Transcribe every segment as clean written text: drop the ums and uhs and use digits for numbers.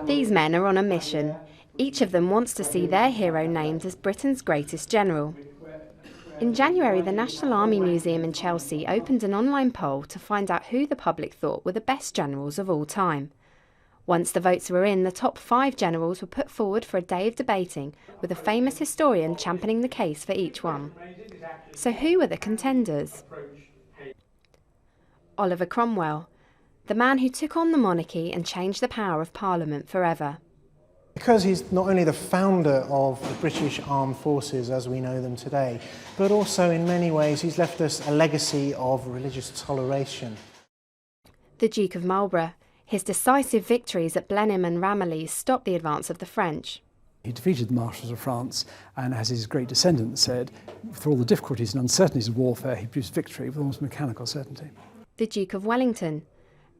These men are on a mission. Each of them wants to see their hero named as Britain's greatest general. In January, the National Army Museum in Chelsea opened an online poll to find out who the public thought were the best generals of all time. Once the votes were in, the top 5 generals were put forward for a day of debating, with a famous historian championing the case for each one. So who were the contenders? Oliver Cromwell, the man who took on the monarchy and changed the power of Parliament forever. Because he's not only the founder of the British Armed Forces as we know them today, but also in many ways he's left us a legacy of religious toleration. The Duke of Marlborough. His decisive victories at Blenheim and Ramillies stopped the advance of the French. He defeated the marshals of France, and as his great descendant said, through all the difficulties and uncertainties of warfare, he produced victory with almost mechanical certainty. The Duke of Wellington.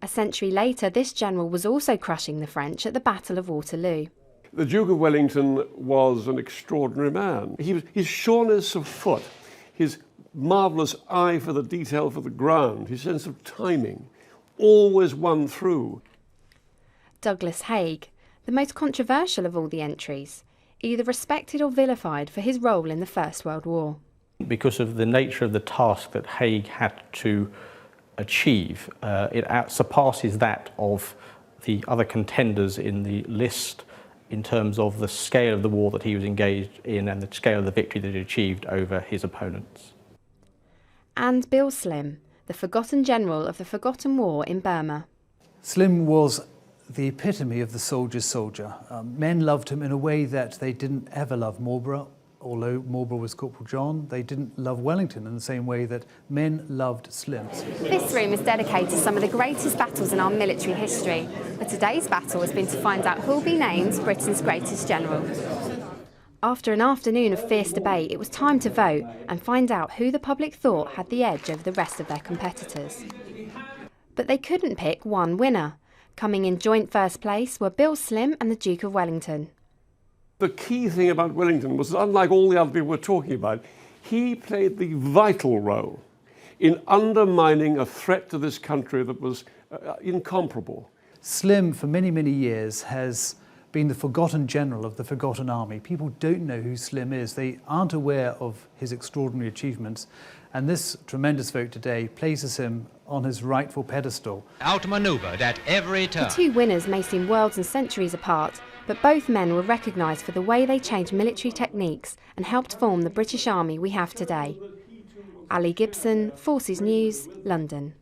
A century later, this general was also crushing the French at the Battle of Waterloo. The Duke of Wellington was an extraordinary man. His sureness of foot, his marvellous eye for the detail for the ground, his sense of timing, always won through. Douglas Haig, the most controversial of all the entries, either respected or vilified for his role in the First World War. Because of the nature of the task that Haig had to achieve, it surpasses that of the other contenders in the list in terms of the scale of the war that he was engaged in and the scale of the victory that he achieved over his opponents. And Bill Slim, the forgotten general of the forgotten war in Burma. Slim was the epitome of the soldier's soldier. Men loved him in a way that they didn't ever love Marlborough. Although Marlborough was Corporal John, they didn't love Wellington in the same way that men loved Slim. This room is dedicated to some of the greatest battles in our military history, but today's battle has been to find out who will be named Britain's greatest general. After an afternoon of fierce debate, it was time to vote and find out who the public thought had the edge over the rest of their competitors. But they couldn't pick one winner. Coming in joint first place were Bill Slim and the Duke of Wellington. The key thing about Wellington was that, unlike all the other people we're talking about, he played the vital role in undermining a threat to this country that was incomparable. Slim, for many, many years, has been the forgotten general of the forgotten army. People don't know who Slim is. They aren't aware of his extraordinary achievements. And this tremendous vote today places him on his rightful pedestal. Outmanoeuvred at every turn. The two winners may seem worlds and centuries apart, but both men were recognised for the way they changed military techniques and helped form the British Army we have today. Ali Gibson, Forces News, London.